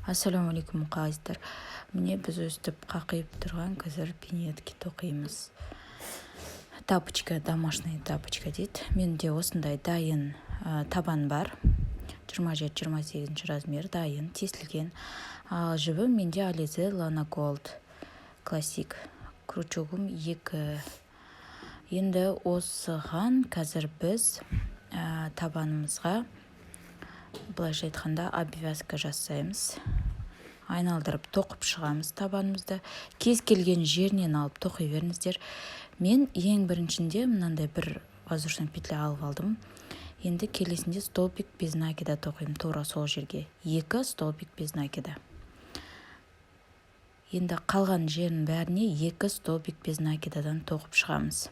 Ассалаумалейкум қалайсыздар. Міне біз өстіп қақиып тұрған қазір пинетки тоқимыз. Тапочка, домашний тапочка дейді. Менде осындай дайын табан бар. 27-28 размер дайын, тесілген. Ал жібі менде Alize Lana Gold классик. Крючогым 2. Енді осыған қазір біз табанымызға былайша айтқанда обвязка жасаймыз. Айналдырып тоқып шығамыз табанымызды. Кез келген жерінен алып тоқи беріңіздер. Мен ең біріншінде мынандай бір воздушный петля алып алдым. Енді келесінде столбик без накида тоқимын тура сол жерге. 2 столбик без накида. Енді қалған жерін бәріне 2 столбик без накидадан тоқып шығамыз.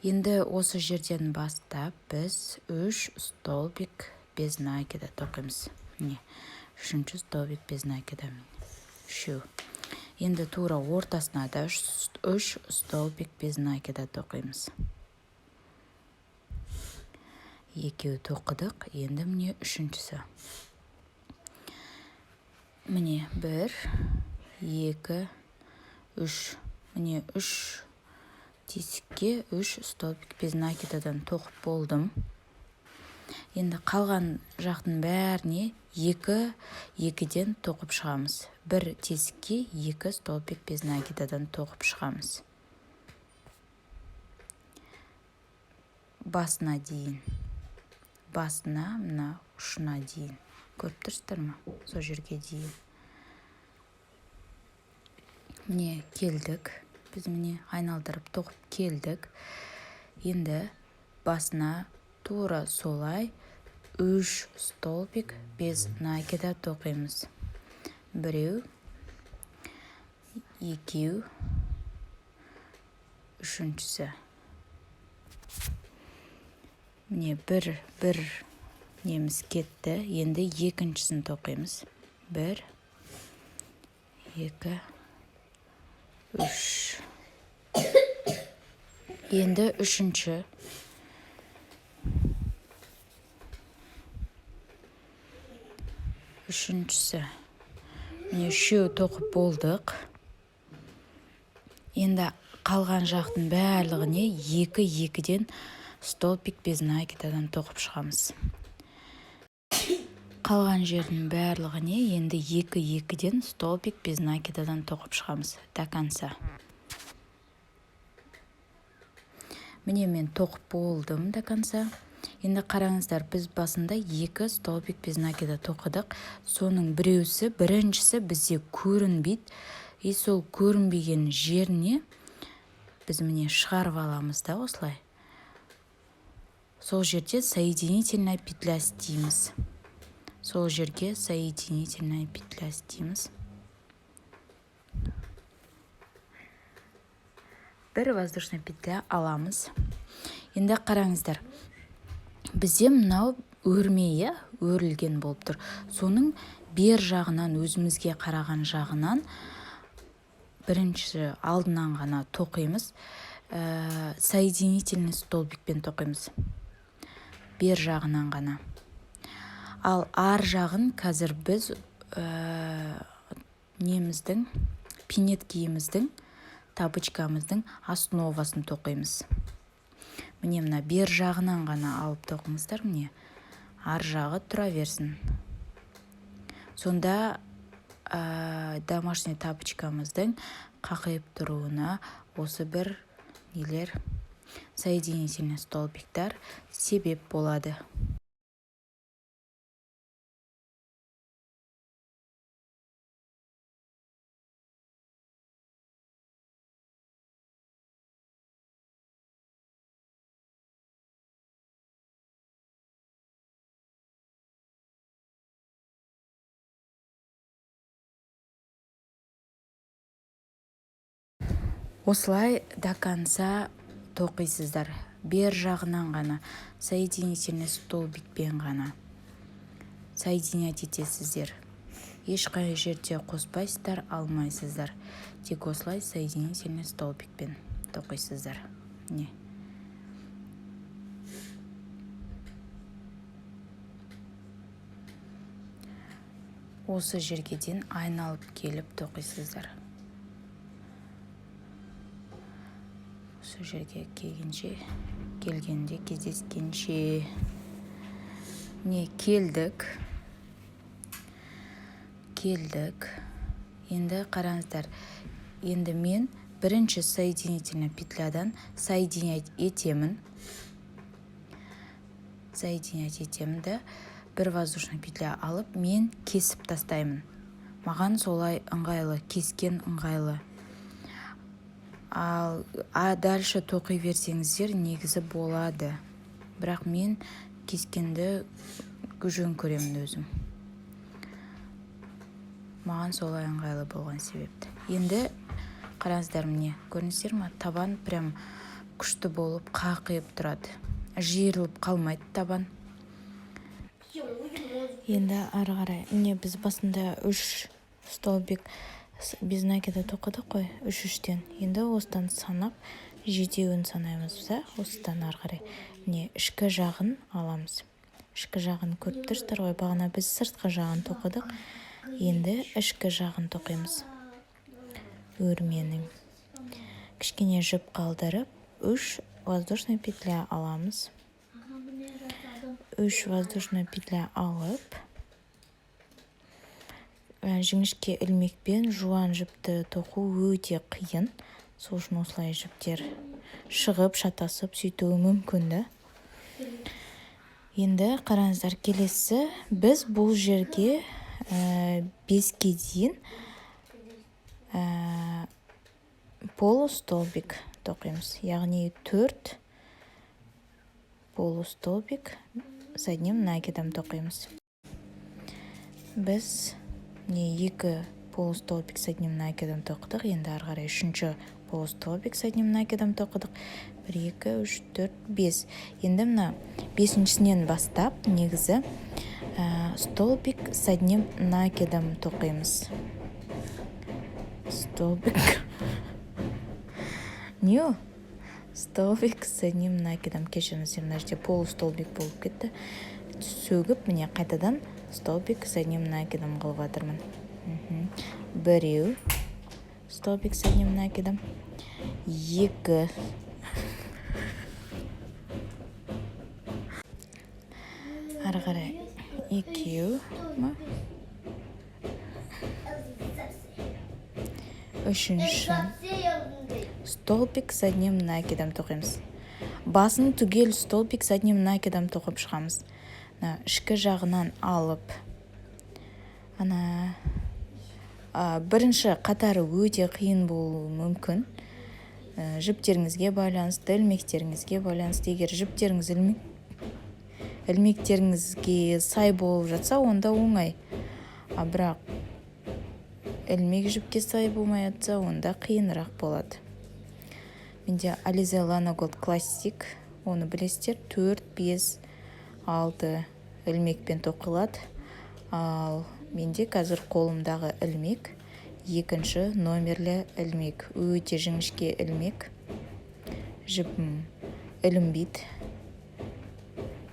Енді осы жерден бастап біз 3 столбик без накида тоқимыз. Міне, 3-ші столбик без накида. 3. Енді тура ортасына да 3 столбик без накида тоқимыз. 2 тоқыдық. Енді міне 3-шісі. Міне 1, 2, 3. Міне 3 тесікке 3 столбик без накидадан тоқып болдым. Енді қалған жақтың бәріне 2-2-ден тоқып шығамыз. 1 тесікке 2 столбик без накидадан тоқып шығамыз. Басына дейін. Басына, мына ұшына дейін. Көріп тұрсыздар ма? Сол жерге дейін. Міне келдік. Біз міне айналдырып тоқып келдік. Енді басына тура солай 3 столбик без накида тоқимыз. 1, 2, 3-шісі. Міне бір неміз кетті. Енді 2-шісін тоқимыз. 1, 2, 3. Енді 3-ші. 3-шісі. Міне 3 тоқып болдық. Енді қалған жақтың барлығыне 2-2-ден столбик без накидадан тоқып шығамыз. Қалған жердің барлығыне енді 2-2-ден столбик без накидадан тоқып шығамыз. До конца. Міне мен тоқып болдым до конца. Енді қараңыздар, біз басында 2 столбик без накида тоқыдық. Соның біріншісі бізде көрінбейді. И сол көрінбеген жеріне біз міне шығарып аламыз да осылай. Сол жерде соединительная петля істейміз. Сол жерге соединительная петля істейміз. Бір воздушный петля аламыз. Енді қараңыздар. Бізде мынау өрмейі өрілген болып тұр. Соның бер жағынан, өзімізге қараған жағынан бірінші алдынан ғана тоқимыз. Соединительный столбикпен тоқимыз. Бер жағынан ғана. Ал ар жағын қазір біз пинеткиіміздің, тапочкамыздың основасын тоқимыз. Міне мына бер жағынан ғана алып тоқыңыздар, міне. Ар жағы тұра берсін. Сонда домашний тапочкамыздың қақиып тұруына осы бір соединительный столбиктар себеп болады. Осылай до конца тоқисыздар. Бер жағынан ғана соединительный столбикпен ғана соединять етесіздер. Ешқай жерде қоспайсыздар, алмайсыздар. Тек осылай соединительный столбикпен тоқисыздар. Не? Осы жерге дейін айналып келіп тоқисыздар. Осы жерге келгенде кездескенше. Не, келдік. Енді қараңыздар. Енді мен бірінші соединительный петлядан соединять етемін. Да, бір воздушный петля алып, мен кесіп тастаймын. Маған солай ыңғайлы, кескен ыңғайлы. А дальше тоқи берсеңіздер негізі болады. Бірақ мен кескенді жөн көремін өзім. Маған солай ыңғайлы болған себепті. Енді қараңыздар, міне, көріністер ма? Табан прям күшті болып қақиып тұрады. Жиырылып қалмайды табан. Енді ары қарай, міне біз басында 3 столбик без накида тоқыдық қой, 3-3-тен. Енді осыдан санап, 7-еуін санаймыз, осыдан ары қарай. Міне, ішкі жағын аламыз. Ішкі жағын көріп тұрсыздар ғой, бағана біз сыртқы жағын тоқыдық. Енді ішкі жағын тоқимыз. Өрменің. Кішкене жіп қалдырып, 3 воздушный петля аламыз. 3 воздушный петля алып, жіңішке ілмекпен жуан жіпті тоқу өте қиын. Сол үшін осылай жіптер шығып, шатасып, сөйтуі мүмкін да. Енді қараңыздар, келесі біз бұл жерге 5-ке дейін полустолбик тоқимыз. Яғни 4 полустолбик с одним накидом тоқимыз. Біз 2 полустолбик с одним накидом тоқыдық. Енді ары қарай 3-ші полустолбик с одним накидом тоқыдық. 1, 2, 3, 4, 5. Енді мына 5-шісінен бастап негізі столбик с одним накидом тоқимыз. Столбик. Не? Столбик с одним накидом. Кешіріңіздер, мына жерде полустолбик болып кетті. Сөгіп, міне қайтадан столбик с одним накидом қылып жатырмын. 1 столбик с одним накидом. 2 ары қарай 2 ма? 3-ші столбик с одним накидом тоқимыз. Басын түгел столбик с одним накидом тоқып шығамыз. Ішкі жағынан алып, бірінші қатары өте қиын болуы мүмкін. Жіптеріңізге байланысты, ілмектеріңізге байланысты. Егер жіптеріңіз ілмектеріңізге сай болып жатса, онда оңай. Бірақ ілмек жіпке сай болмай жатса, онда қиынырақ болады. Менде Alize Lana Gold Classic, оны білесіздер, 4, 5, 6 ілмекпен тоқылады. Ал менде қазір қолымдағы ілмек 2-ші номерлі ілмек. Өте жіңішке ілмек. Жіпім ілінбейді.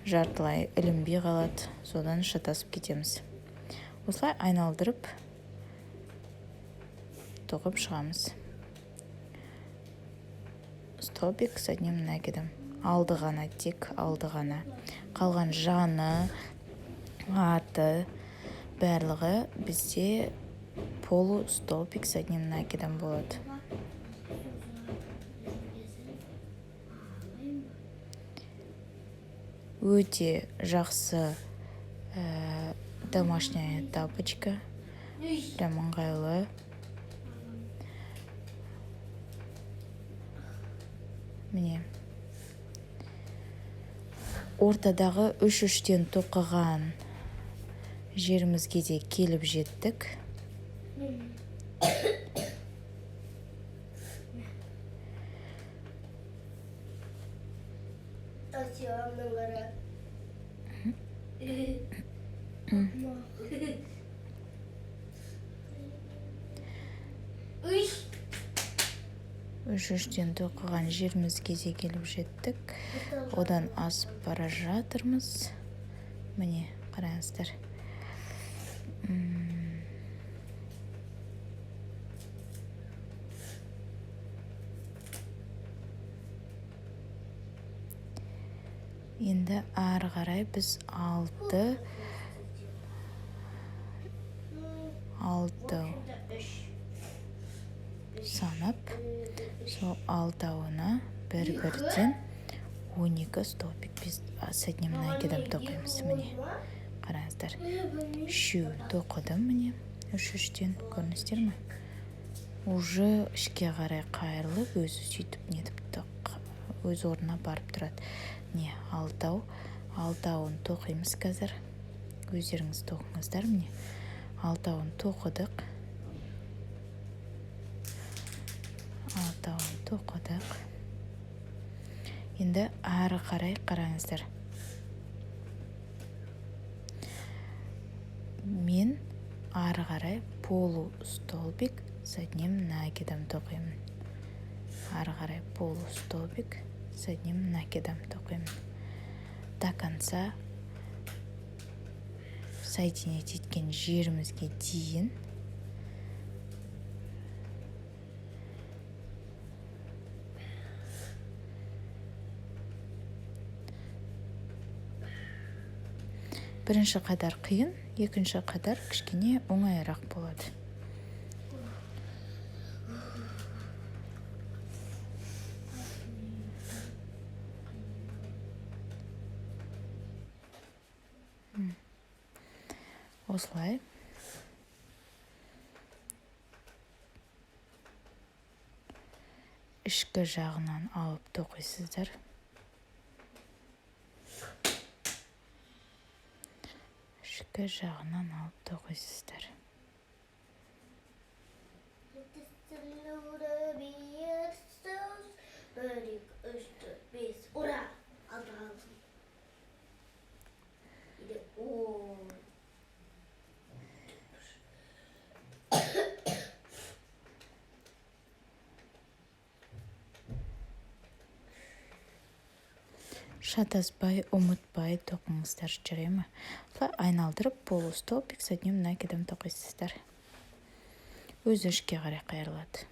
Жартылай ілінбей қалады. Содан шатасып кетеміз. Осылай айналдырып тоқып шығамыз. Столбик с одним накидом. Алды ғана, тек алды ғана. Қалған жаны, аты, барлығы бізде полустолбик с одним накидом болады. Өте жақсы домашняя тапочка. Прям ыңғайлы. Міне. Ортадағы 3-3-тен тоқыған жерімізге де келіп жеттік. Asiyamның қара. Үш. Үшіштен тоқыған жерімізге де келіп жеттік. Одан асып бара жатырмыз. Міне, қараңыздар. Енді ары қарай біз алты санап, сол алтауына бір-бірден 12 столбик біз с одним накидом тоқимыз. Міне, қараңыздар. Үшеу тоқыдым, міне, үш-үштен, көріністер ме? Уже ішке қарай қайырылып, өзі сөйтіп нетіп өз орнына барып тұрады. Не, алтауын тоқимыз қазір. Өздеріңіз тоқыңыздар, міне. Алтауын тоқыдық. Енді ары қарай қараңыздар. Мен ары қарай полустолбик с одним накидом тоқимын. Ары қарай полустолбик с одним накидом тоқимын. До конца соединять еткен жерімізге дейін бірінші қадар қиын, екінші қадар кішкене оңайырақ болады. Осылай. Ішкі жағынан алып тоқисыздар. Ішкі жағынан алып тоқисыздар. Шатаспай, ұмытпай тоқыңыздар, жүре ме? Айналдырып, полустолбик с одним накидом тоқисыздар. Өзі ішке қарай қайырылады.